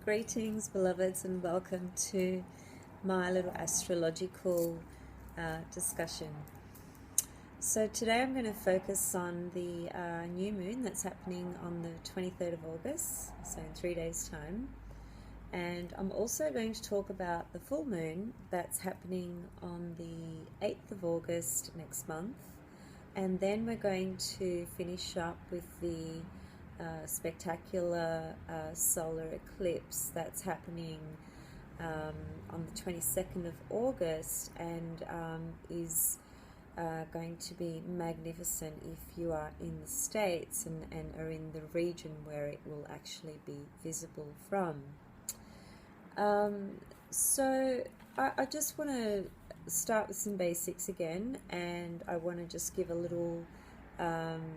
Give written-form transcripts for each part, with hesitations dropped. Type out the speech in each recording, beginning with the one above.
Greetings, beloveds, and welcome to my little astrological discussion. So today I'm going to focus on the new moon that's happening on the 23rd of August, so in 3 days' time. And I'm also going to talk about the full moon that's happening on the 8th of August next month. And then we're going to finish up with the spectacular solar eclipse that's happening on the 22nd of August and is going to be magnificent if you are in the States and are in the region where it will actually be visible from. So I just want to start with some basics again, and I want to just give a little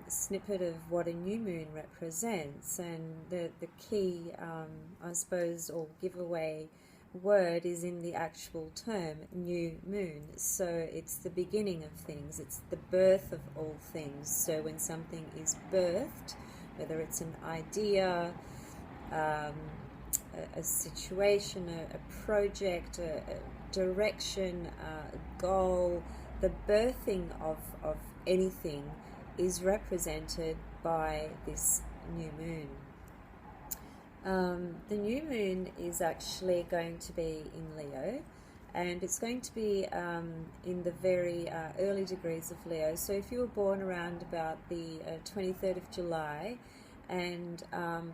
snippet of what a new moon represents, and the key I suppose, or giveaway word is in the actual term new moon. So it's the beginning of things, it's the birth of all things. So when something is birthed, whether it's an idea, a situation, a project, a direction, a goal, the birthing of anything is represented by this new moon. The new moon is actually going to be in Leo, and it's going to be in the very early degrees of Leo. So if you were born around about the 23rd of July and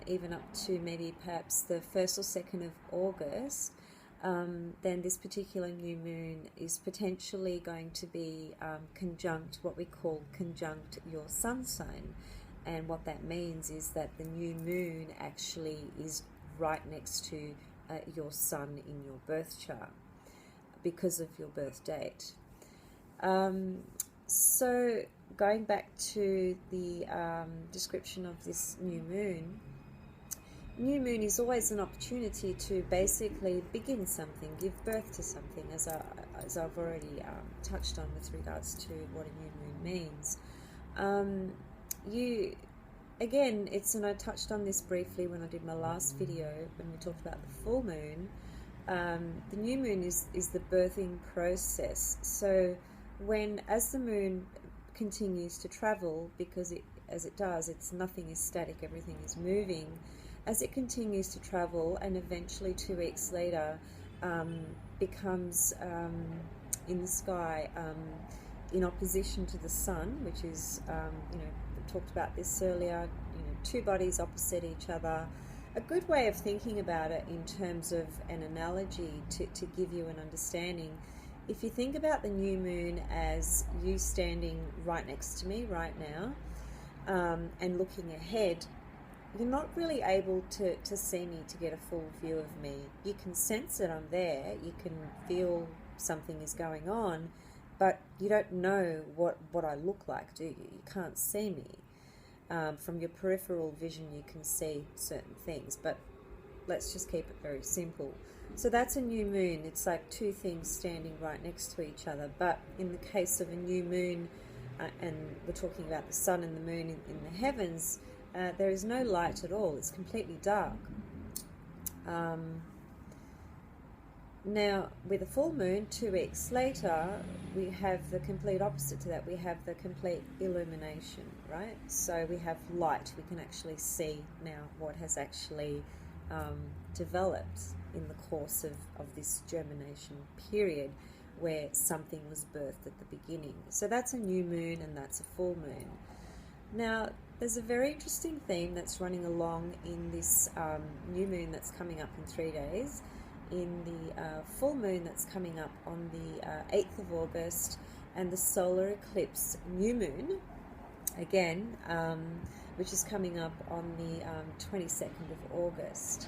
even up to maybe perhaps the 1st or 2nd of August, then this particular new moon is potentially going to be conjunct, what we call conjunct your sun sign. And what that means is that the new moon actually is right next to your sun in your birth chart because of your birth date. So going back to the description of this new moon is always an opportunity to basically begin something, give birth to something, as I've already touched on with regards to what a new moon means. And I touched on this briefly when I did my last video when we talked about the full moon. The new moon is the birthing process. So as the moon continues to travel, because as it does, nothing is static, everything is moving. As it continues to travel and eventually 2 weeks later becomes in the sky in opposition to the sun, which is, we talked about this earlier, two bodies opposite each other. A good way of thinking about it in terms of an analogy to give you an understanding, if you think about the new moon as you standing right next to me right now and looking ahead, you're not really able to see me, to get a full view of me. You can sense that I'm there, you can feel something is going on, but you don't know what I look like, do you? You can't see me. From your peripheral vision you can see certain things, but let's just keep it very simple. So that's a new moon. It's like two things standing right next to each other. But in the case of a new moon, and we're talking about the sun and the moon in the heavens, there is no light at all. It's completely dark. Now, with a full moon, 2 weeks later, we have the complete opposite to that. We have the complete illumination, right? So we have light. We can actually see now what has actually developed in the course of this germination period, where something was birthed at the beginning. So that's a new moon and that's a full moon. Now, there's a very interesting theme that's running along in this new moon that's coming up in 3 days, in the full moon that's coming up on the 8th of August, and the solar eclipse new moon, again, which is coming up on the 22nd of August.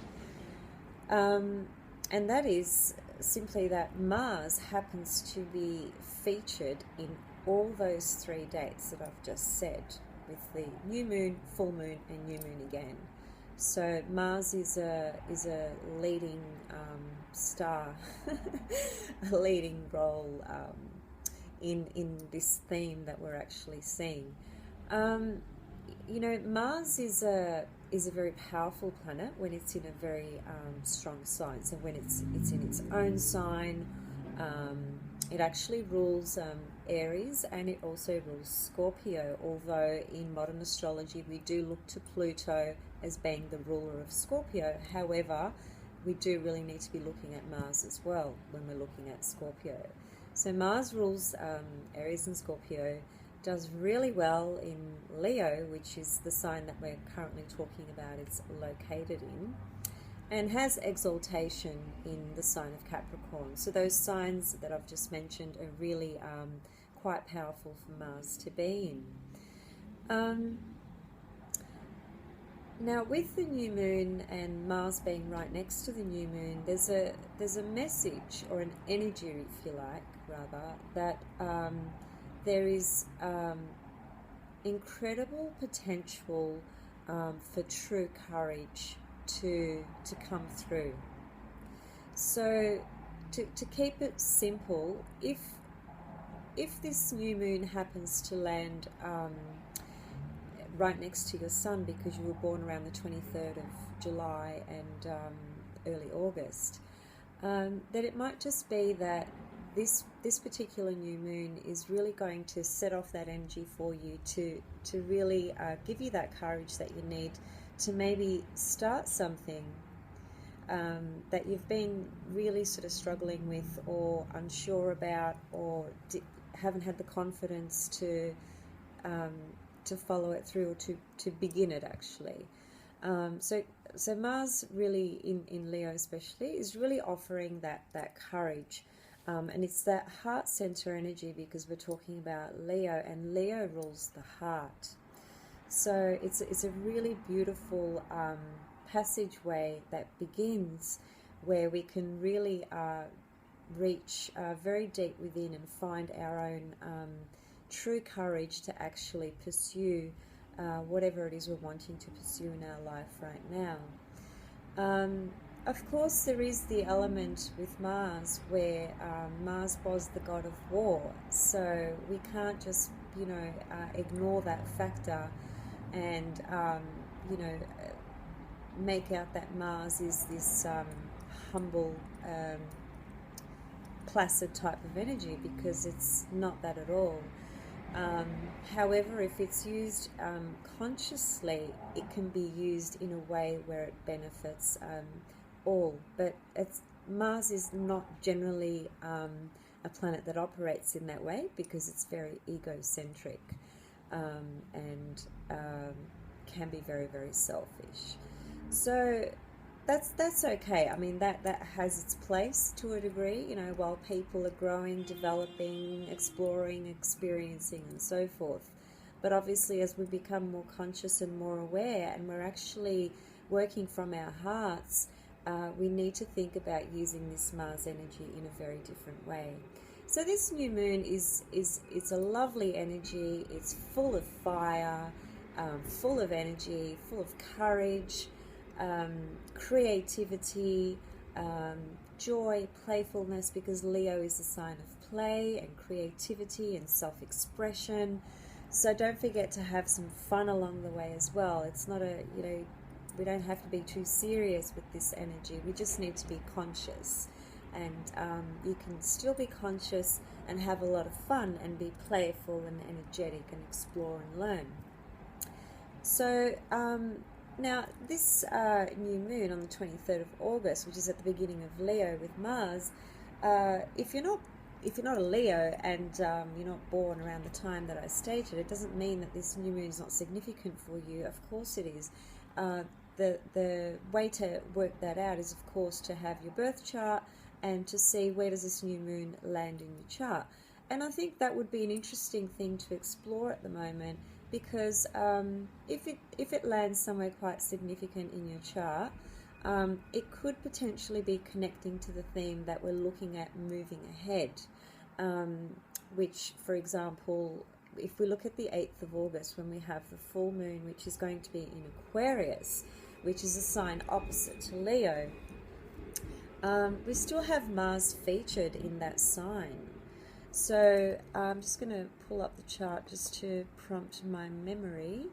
And that is simply that Mars happens to be featured in all those 3 dates that I've just said, with the new moon, full moon, and new moon again. So Mars is a leading star, a leading role in this theme that we're actually seeing. Mars is is a very powerful planet when it's in a very strong sign. So when it's in its own sign, it actually rules Aries, and it also rules Scorpio, although in modern astrology we do look to Pluto as being the ruler of Scorpio. However, we do really need to be looking at Mars as well when we're looking at Scorpio. So Mars rules Aries and Scorpio, does really well in Leo, which is the sign that we're currently talking about it's located in, and has exaltation in the sign of Capricorn. So those signs that I've just mentioned are really quite powerful for Mars to be in. Now, with the new moon and Mars being right next to the new moon, there's a message, or an energy, if you like, rather, that there is incredible potential for true courage to come through. So, to keep it simple, if this new moon happens to land right next to your sun because you were born around the 23rd of July and early August, then it might just be that this particular new moon is really going to set off that energy for you to really give you that courage that you need to maybe start something that you've been really sort of struggling with or unsure about, or haven't had the confidence to follow it through, or to begin it actually. So Mars really in Leo especially is really offering that courage. And it's that heart center energy, because we're talking about Leo, and Leo rules the heart. So it's a really beautiful passageway that begins where we can really reach very deep within and find our own true courage to actually pursue whatever it is we're wanting to pursue in our life right now. Of course, there is the element with Mars where Mars was the god of war, so we can't just, ignore that factor and, make out that Mars is this humble, placid type of energy, because it's not that at all. However, if it's used consciously, it can be used in a way where it benefits all. But Mars is not generally a planet that operates in that way, because it's very egocentric and can be very, very selfish. So that's okay. I mean, that has its place to a degree, while people are growing, developing, exploring, experiencing, and so forth. But obviously, as we become more conscious and more aware, and we're actually working from our hearts, we need to think about using this Mars energy in a very different way. So this new moon it's a lovely energy. It's full of fire, full of energy, full of courage, creativity, joy, playfulness, because Leo is a sign of play and creativity and self-expression. So don't forget to have some fun along the way as well. It's not we don't have to be too serious with this energy. We just need to be conscious, and you can still be conscious and have a lot of fun and be playful and energetic and explore and learn. So now this new moon on the 23rd of August, which is at the beginning of Leo with Mars, if you're not a Leo and you're not born around the time that I stated, it doesn't mean that this new moon is not significant for you. Of course it is. The way to work that out is, of course, to have your birth chart and to see where does this new moon land in your chart. And I think that would be an interesting thing to explore at the moment, because if it lands somewhere quite significant in your chart, it could potentially be connecting to the theme that we're looking at moving ahead, which, for example, if we look at the 8th of August, when we have the full moon, which is going to be in Aquarius, which is a sign opposite to Leo, we still have Mars featured in that sign. So I'm just going to pull up the chart just to prompt my memory.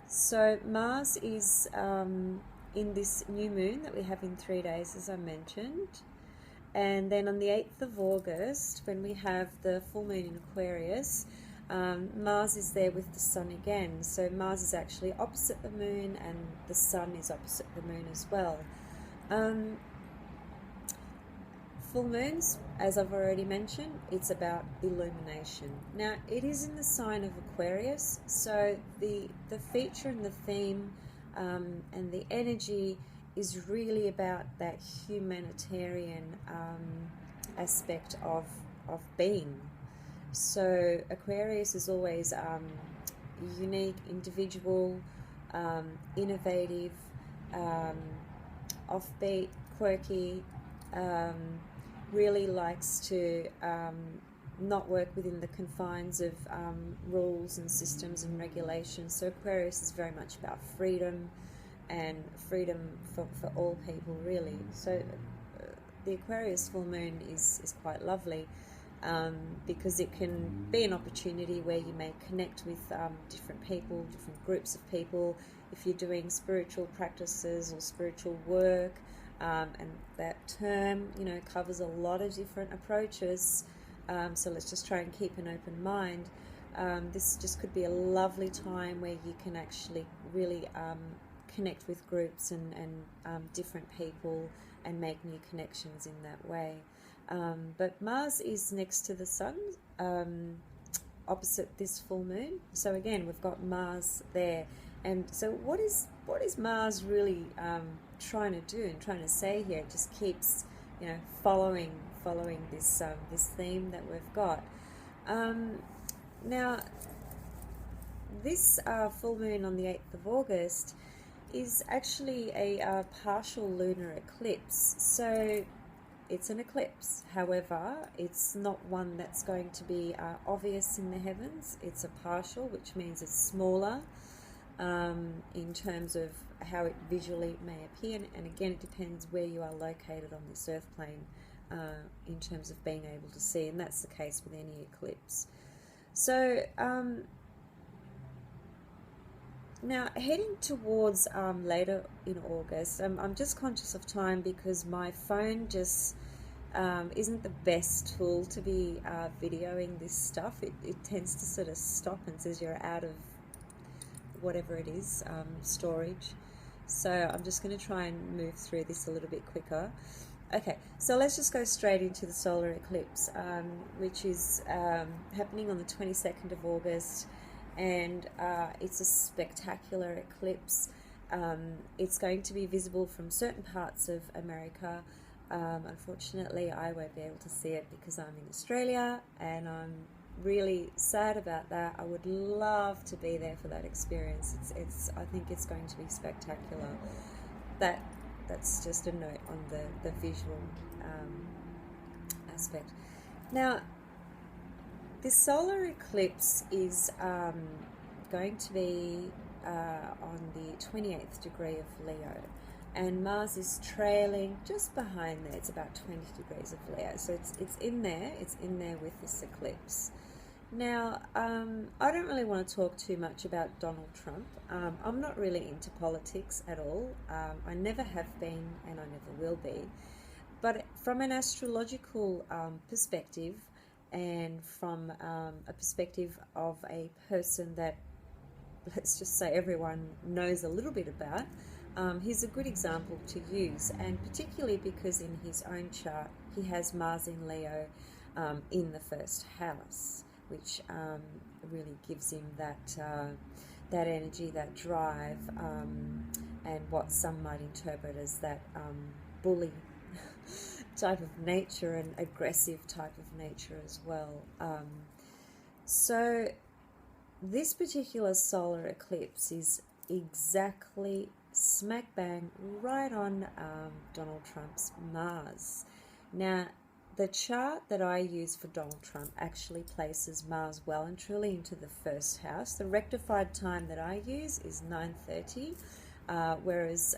So Mars is in this new moon that we have in 3 days, as I mentioned. And then on the 8th of August, when we have the full moon in Aquarius, Mars is there with the sun again. So Mars is actually opposite the moon, and the sun is opposite the moon as well. Full moons, as I've already mentioned, it's about illumination. Now, it is in the sign of Aquarius, so the feature and the theme and the energy is really about that humanitarian aspect of being. So Aquarius is always unique, individual, innovative, offbeat, quirky, really likes to not work within the confines of rules and systems and regulations. So Aquarius is very much about freedom, and freedom for all people, really. So the Aquarius full moon is quite lovely, because it can be an opportunity where you may connect with different people, different groups of people, if you're doing spiritual practices or spiritual work. And that term, covers a lot of different approaches. So let's just try and keep an open mind. This just could be a lovely time where you can actually really connect with groups and different people and make new connections in that way. But Mars is next to the Sun, opposite this full moon. So again, we've got Mars there. And so what is Mars really trying to do and trying to say here? It just keeps, following this this theme that we've got. Now, this full moon on the 8th of August is actually a partial lunar eclipse. So it's an eclipse. However, it's not one that's going to be obvious in the heavens. It's a partial, which means it's smaller in terms of how it visually may appear. And again, it depends where you are located on this earth plane in terms of being able to see. And that's the case with any eclipse. So now, heading towards later in August, I'm just conscious of time because my phone just isn't the best tool to be videoing this stuff. It tends to sort of stop and says you're out of whatever it is, storage. So I'm just going to try and move through this a little bit quicker. Okay, so let's just go straight into the solar eclipse, which is happening on the 22nd of August. And it's a spectacular eclipse. It's going to be visible from certain parts of America. Unfortunately, I won't be able to see it because I'm in Australia, and I'm really sad about that. I would love to be there for that experience. I think it's going to be spectacular. That's just a note on the visual aspect. Now, this solar eclipse is going to be on the 28th degree of Leo, and Mars is trailing just behind there. It's about 20 degrees of Leo, so it's in there. It's in there with this eclipse. Now, I don't really want to talk too much about Donald Trump. I'm not really into politics at all. I never have been, and I never will be. But from an astrological perspective, and from a perspective of a person that, let's just say, everyone knows a little bit about, he's a good example to use, and particularly because in his own chart he has Mars in Leo in the first house, which really gives him that energy, that drive, and what some might interpret as that bully type of nature and aggressive type of nature as well. So this particular solar eclipse is exactly smack bang right on Donald Trump's Mars. Now, the chart that I use for Donald Trump actually places Mars well and truly into the first house. The rectified time that I use is 9:30. Whereas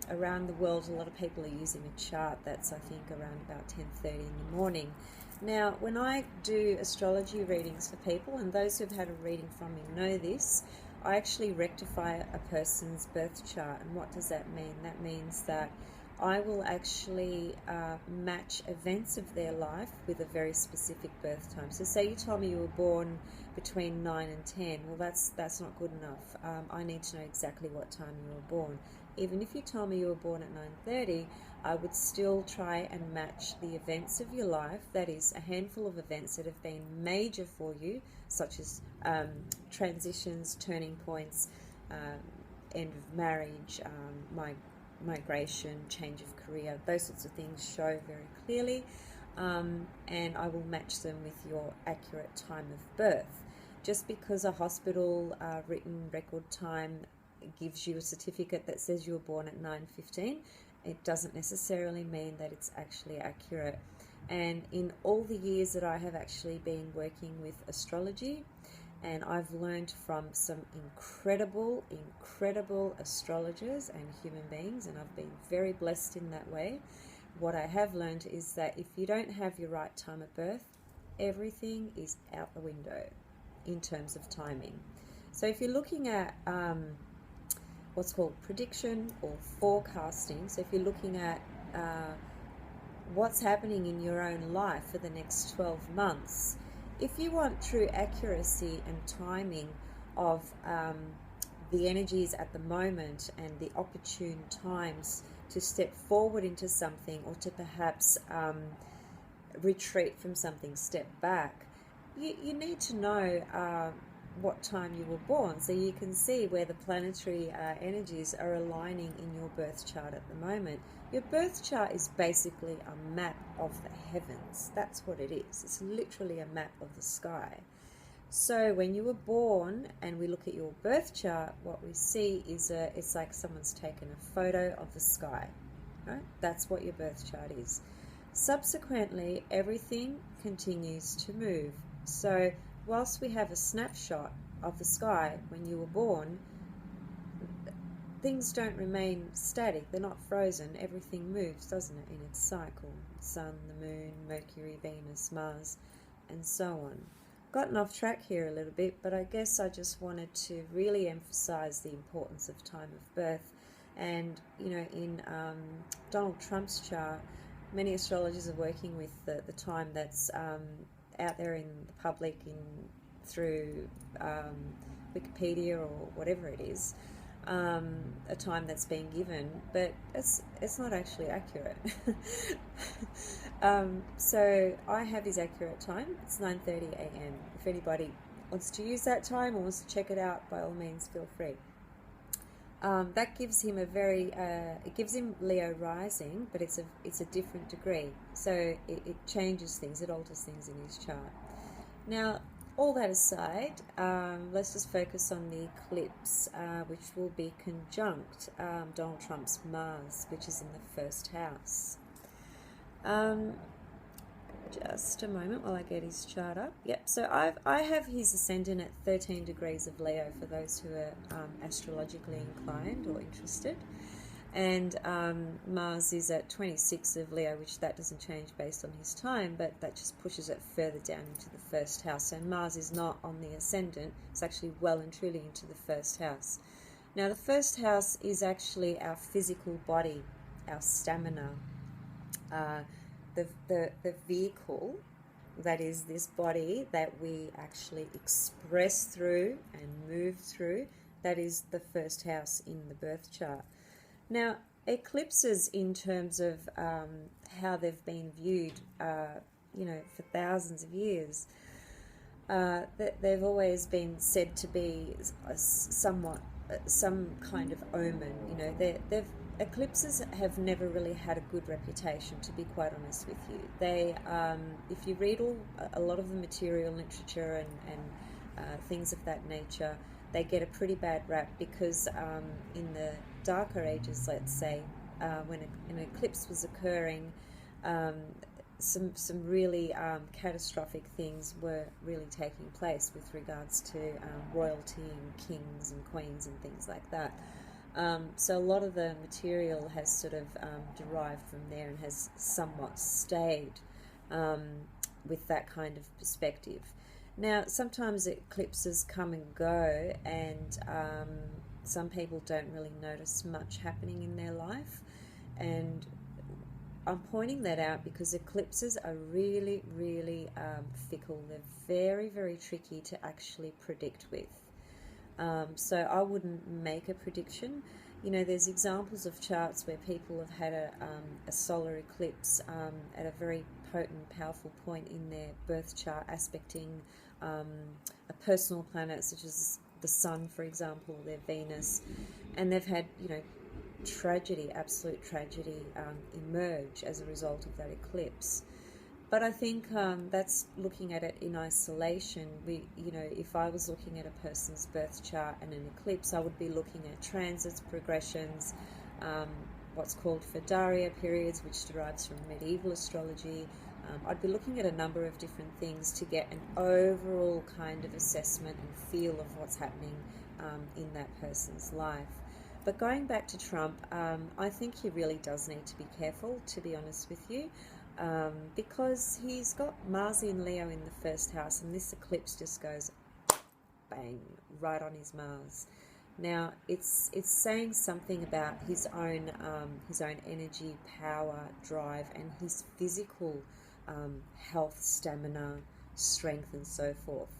around the world, a lot of people are using a chart that's, I think, around about 10:30 in the morning. Now, when I do astrology readings for people, and those who've had a reading from me know this, I actually rectify a person's birth chart. And what does that mean? That means that I will actually match events of their life with a very specific birth time. So say you told me you were born between 9 and 10. Well, that's not good enough. I need to know exactly what time you were born. Even if you told me you were born at 9:30, I would still try and match the events of your life. That is, a handful of events that have been major for you, such as transitions, turning points, end of marriage, migration, change of career. Those sorts of things show very clearly, and I will match them with your accurate time of birth. Just because a hospital written record time gives you a certificate that says you were born at 9:15, it doesn't necessarily mean that it's actually accurate. And in all the years that I have actually been working with astrology, and I've learned from some incredible astrologers and human beings, and I've been very blessed in that way. What I have learned is that if you don't have your right time of birth, everything is out the window in terms of timing. So if you're looking at what's called prediction or forecasting, so if you're looking at what's happening in your own life for the next 12 months, if you want true accuracy and timing of the energies at the moment and the opportune times to step forward into something, or to perhaps retreat from something, step back, you need to know what time you were born, so you can see where the planetary energies are aligning in your birth chart at the moment. Your birth chart is basically a map of the heavens. That's what it is. It's literally a map of the sky. So when you were born and we look at your birth chart, what we see is it's like someone's taken a photo of the sky, right? That's what your birth chart is. Subsequently, everything continues to move. So whilst we have a snapshot of the sky when you were born, things don't remain static. They're not frozen. Everything moves, doesn't it, in its cycle? The sun, the moon, Mercury, Venus, Mars, and so on. Gotten off track here a little bit, but I guess I just wanted to really emphasize the importance of time of birth. And, you know, in Donald Trump's chart, many astrologers are working with the time that's out there in the public through Wikipedia or whatever it is, a time that's been given, but it's not actually accurate. So I have his accurate time. It's 9:30 a.m. If anybody wants to use that time or wants to check it out, by all means, feel free. That gives him it gives him Leo rising, but it's a different degree. So it changes things, it alters things in his chart. Now, all that aside, let's just focus on the eclipse, which will be conjunct Donald Trump's Mars, which is in the first house. Just a moment while I get his chart up. Yep, so I have his ascendant at 13 degrees of Leo for those who are astrologically inclined or interested. And Mars is at 26 of Leo, which that doesn't change based on his time, but that just pushes it further down into the first house. So Mars is not on the ascendant, it's actually well and truly into the first house. Now the first house is actually our physical body, our stamina, the vehicle that is this body that we actually express through and move through. That is the first house in the birth chart. Now, eclipses, in terms of how they've been viewed, for thousands of years, they've always been said to be somewhat some kind of omen. You know, eclipses have never really had a good reputation, to be quite honest with you. They, if you read a lot of the material literature and things of that nature, they get a pretty bad rap because in the darker ages, let's say, when an eclipse was occurring, some really catastrophic things were really taking place with regards to royalty and kings and queens and things like that. So a lot of the material has sort of derived from there and has somewhat stayed with that kind of perspective. Now, sometimes eclipses come and go, and some people don't really notice much happening in their life. And I'm pointing that out because eclipses are really, really fickle. They're very, very tricky to actually predict with. So I wouldn't make a prediction. You know, there's examples of charts where people have had a solar eclipse at a very potent, powerful point in their birth chart, aspecting a personal planet such as the sun, for example, their Venus, and they've had, you know, tragedy, absolute tragedy, emerge as a result of that eclipse. But I think that's looking at it in isolation. You know, if I was looking at a person's birth chart and an eclipse, I would be looking at transits, progressions, what's called Fedaria periods, which derives from medieval astrology. I'd be looking at a number of different things to get an overall kind of assessment and feel of what's happening in that person's life. But going back to Trump, I think he really does need to be careful, to be honest with you. Because he's got Mars in Leo in the first house, and this eclipse just goes bang right on his Mars. Now it's saying something about his own energy, power, drive, and his physical health, stamina, strength, and so forth.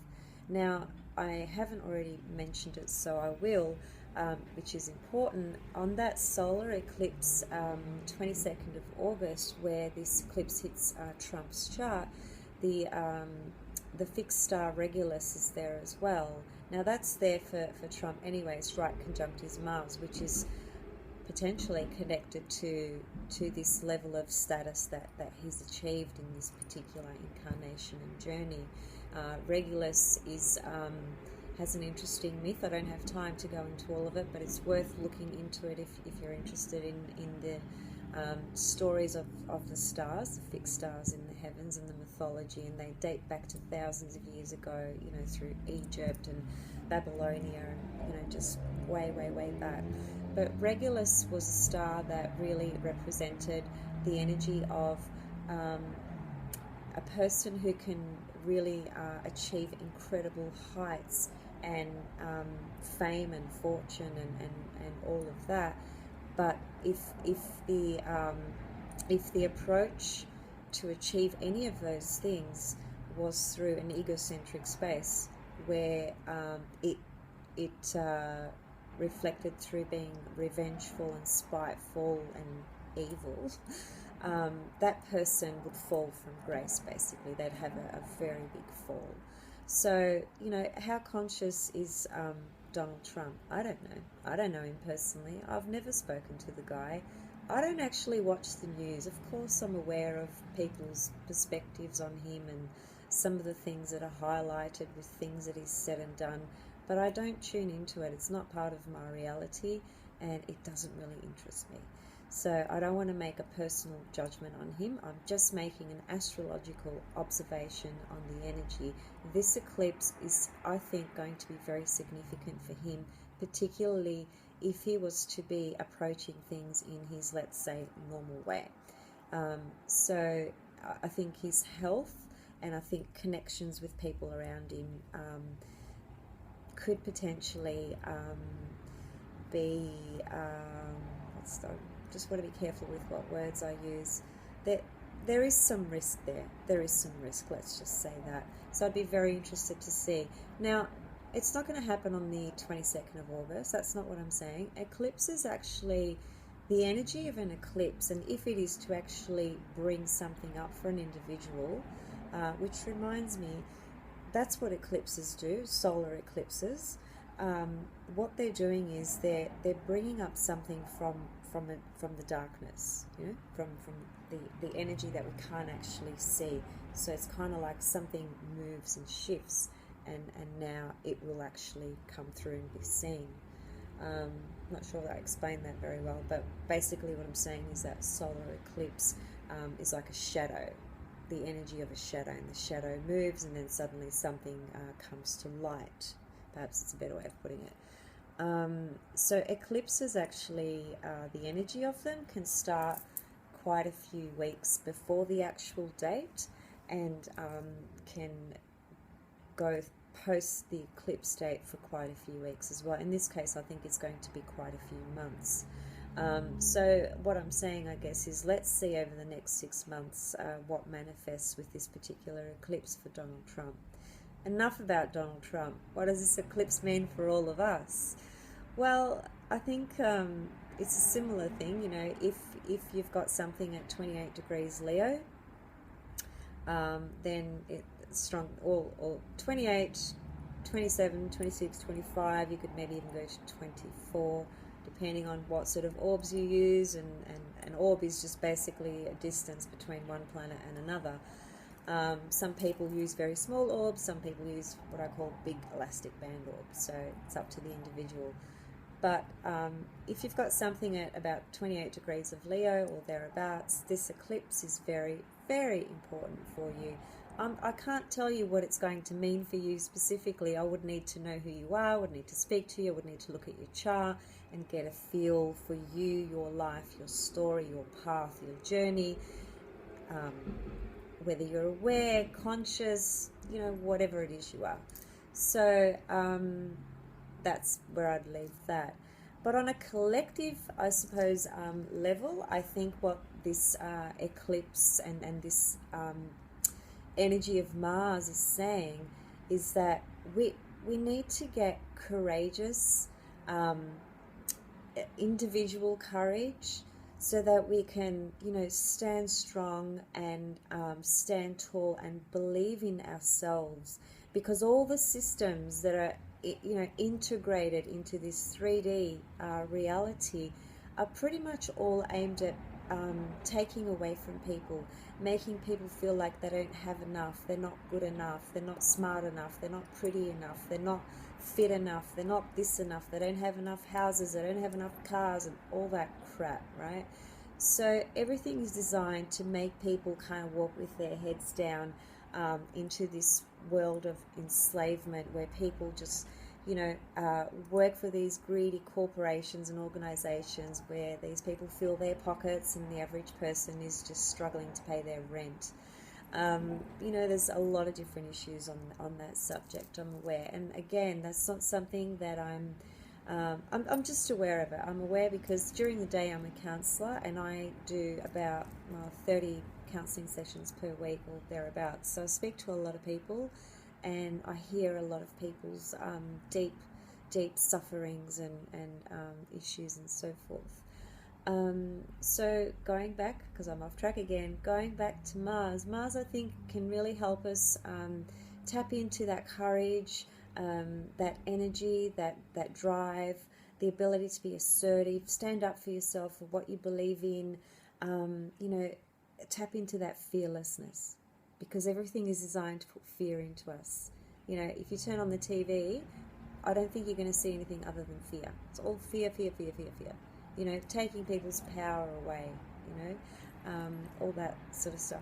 Now I haven't already mentioned it, so I will. Which is important, on that solar eclipse, 22nd of August, where this eclipse hits Trump's chart, the fixed star Regulus is there as well. Now that's there for Trump anyways, right conjunct his Mars, which is potentially connected to this level of status that he's achieved in this particular incarnation and journey. Regulus is has an interesting myth. I don't have time to go into all of it, but it's worth looking into it if you're interested in the stories of the stars, the fixed stars in the heavens and the mythology, and they date back to thousands of years ago, you know, through Egypt and Babylonia and, you know, just way, way, way back. But Regulus was a star that really represented the energy of a person who can really achieve incredible heights and fame and fortune and all of that. But if the approach to achieve any of those things was through an egocentric space where it reflected through being revengeful and spiteful and evil, that person would fall from grace, basically. They'd have a very big fall. So, you know, how conscious is Donald Trump? I don't know. I don't know him personally. I've never spoken to the guy. I don't actually watch the news. Of course, I'm aware of people's perspectives on him and some of the things that are highlighted with things that he's said and done, but I don't tune into it. It's not part of my reality, and it doesn't really interest me. So I don't want to make a personal judgment on him. I'm just making an astrological observation on the energy. This eclipse is, I think, going to be very significant for him, particularly if he was to be approaching things in his, let's say, normal way. So I think his health and I think connections with people around him could potentially be, just want to be careful with what words I use. There is some risk there. There is some risk, let's just say that. So I'd be very interested to see. Now, it's not going to happen on the 22nd of August. That's not what I'm saying. Eclipse is actually the energy of an eclipse, and if it is to actually bring something up for an individual, which reminds me, that's what eclipses do, solar eclipses. What they're doing is they're bringing up something from the darkness, you know, from the energy that we can't actually see. So it's kind of like something moves and shifts, and now it will actually come through and be seen. Not sure that I explained that very well, but basically what I'm saying is that solar eclipse is like a shadow, the energy of a shadow, and the shadow moves, and then suddenly something comes to light. Perhaps it's a better way of putting it. So eclipses actually, the energy of them can start quite a few weeks before the actual date, and can go post the eclipse date for quite a few weeks as well. In this case, I think it's going to be quite a few months. So what I'm saying, I guess, is let's see over the next 6 months what manifests with this particular eclipse for Donald Trump. Enough about Donald Trump. What does this eclipse mean for all of us? Well, I think it's a similar thing. You know, if you've got something at 28 degrees Leo, then it's strong, or 28, 27, 26, 25, you could maybe even go to 24, depending on what sort of orbs you use, and an orb is just basically a distance between one planet and another. Some people use very small orbs, some people use what I call big elastic band orbs, so it's up to the individual. But if you've got something at about 28 degrees of Leo or thereabouts, this eclipse is very, very important for you. I can't tell you what it's going to mean for you specifically. I would need to know who you are, would need to speak to you, would need to look at your chart and get a feel for you, your life, your story, your path, your journey, whether you're aware, conscious, you know, whatever it is you are. So that's where I'd leave that. But on a collective, I suppose, level, I think what this eclipse and this energy of Mars is saying is that we need to get courageous, individual courage, so that we can, you know, stand strong and stand tall and believe in ourselves, because all the systems that are, you know, integrated into this 3D reality are pretty much all aimed at taking away from people, making people feel like they don't have enough, they're not good enough, they're not smart enough, they're not pretty enough, they're not fit enough, they're not this enough, they don't have enough houses, they don't have enough cars, and all that crap, right? So everything is designed to make people kind of walk with their heads down into this world of enslavement, where people just, you know, work for these greedy corporations and organizations, where these people fill their pockets and the average person is just struggling to pay their rent. You know, there's a lot of different issues on that subject, I'm aware. And again, that's not something that I'm just aware of it. I'm aware because during the day I'm a counsellor, and I do about 30 counselling sessions per week or thereabouts. So I speak to a lot of people, and I hear a lot of people's deep sufferings and issues and so forth. So going back, because I'm off track again, going back to Mars, I think can really help us tap into that courage, that energy, that drive, the ability to be assertive, stand up for yourself, for what you believe in, you know, tap into that fearlessness, because everything is designed to put fear into us. You know, if you turn on the TV, I don't think you're going to see anything other than fear. It's all fear, fear, fear, fear, fear. You know, taking people's power away, you know, all that sort of stuff.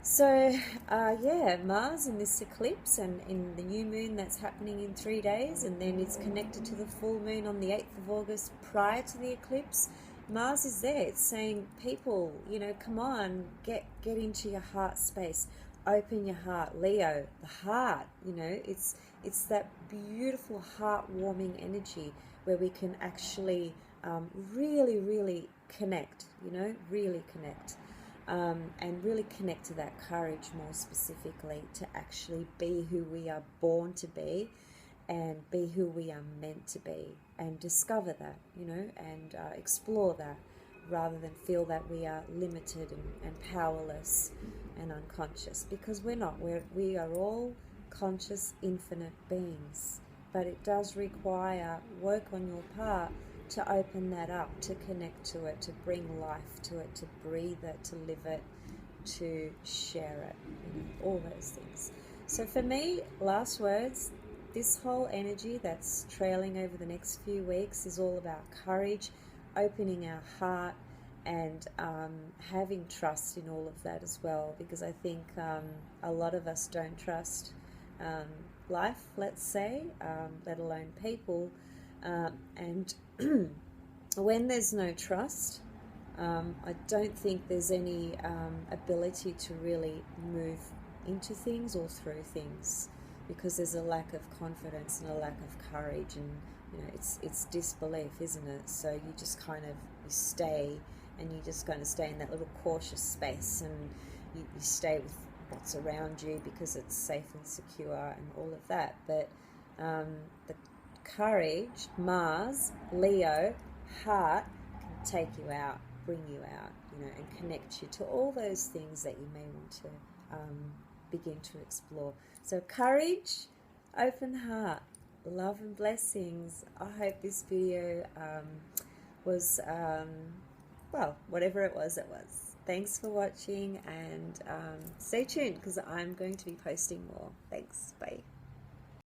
So, yeah, Mars in this eclipse and in the new moon that's happening in 3 days, and then it's connected to the full moon on the 8th of August prior to the eclipse. Mars is there. It's saying, people, you know, come on, get into your heart space. Open your heart. Leo, the heart, you know, it's that beautiful heart-warming energy where we can actually really, really connect, you know, really connect. And really connect to that courage more specifically, to actually be who we are born to be and be who we are meant to be, and discover that, you know, and explore that, rather than feel that we are limited and powerless and unconscious, because we're not. We are all conscious, infinite beings, but it does require work on your part to open that up, to connect to it, to bring life to it, to breathe it, to live it, to share it, you know, all those things. So for me, last words, this whole energy that's trailing over the next few weeks is all about courage, opening our heart, and having trust in all of that as well, because I think a lot of us don't trust life, let's say, let alone people, and when there's no trust, I don't think there's any ability to really move into things or through things. because there's a lack of confidence and a lack of courage, and you know, it's disbelief, isn't it? So you just kind of, you stay, and you're just going to stay in that little cautious space, and you stay with what's around you because it's safe and secure and all of that. But the courage, Mars, Leo, heart, can take you out, bring you out, you know, and connect you to all those things that you may want to begin to explore. So courage, open heart, love and blessings. I hope this video was, well, whatever it was, it was. Thanks for watching, and stay tuned because I'm going to be posting more. Thanks. Bye.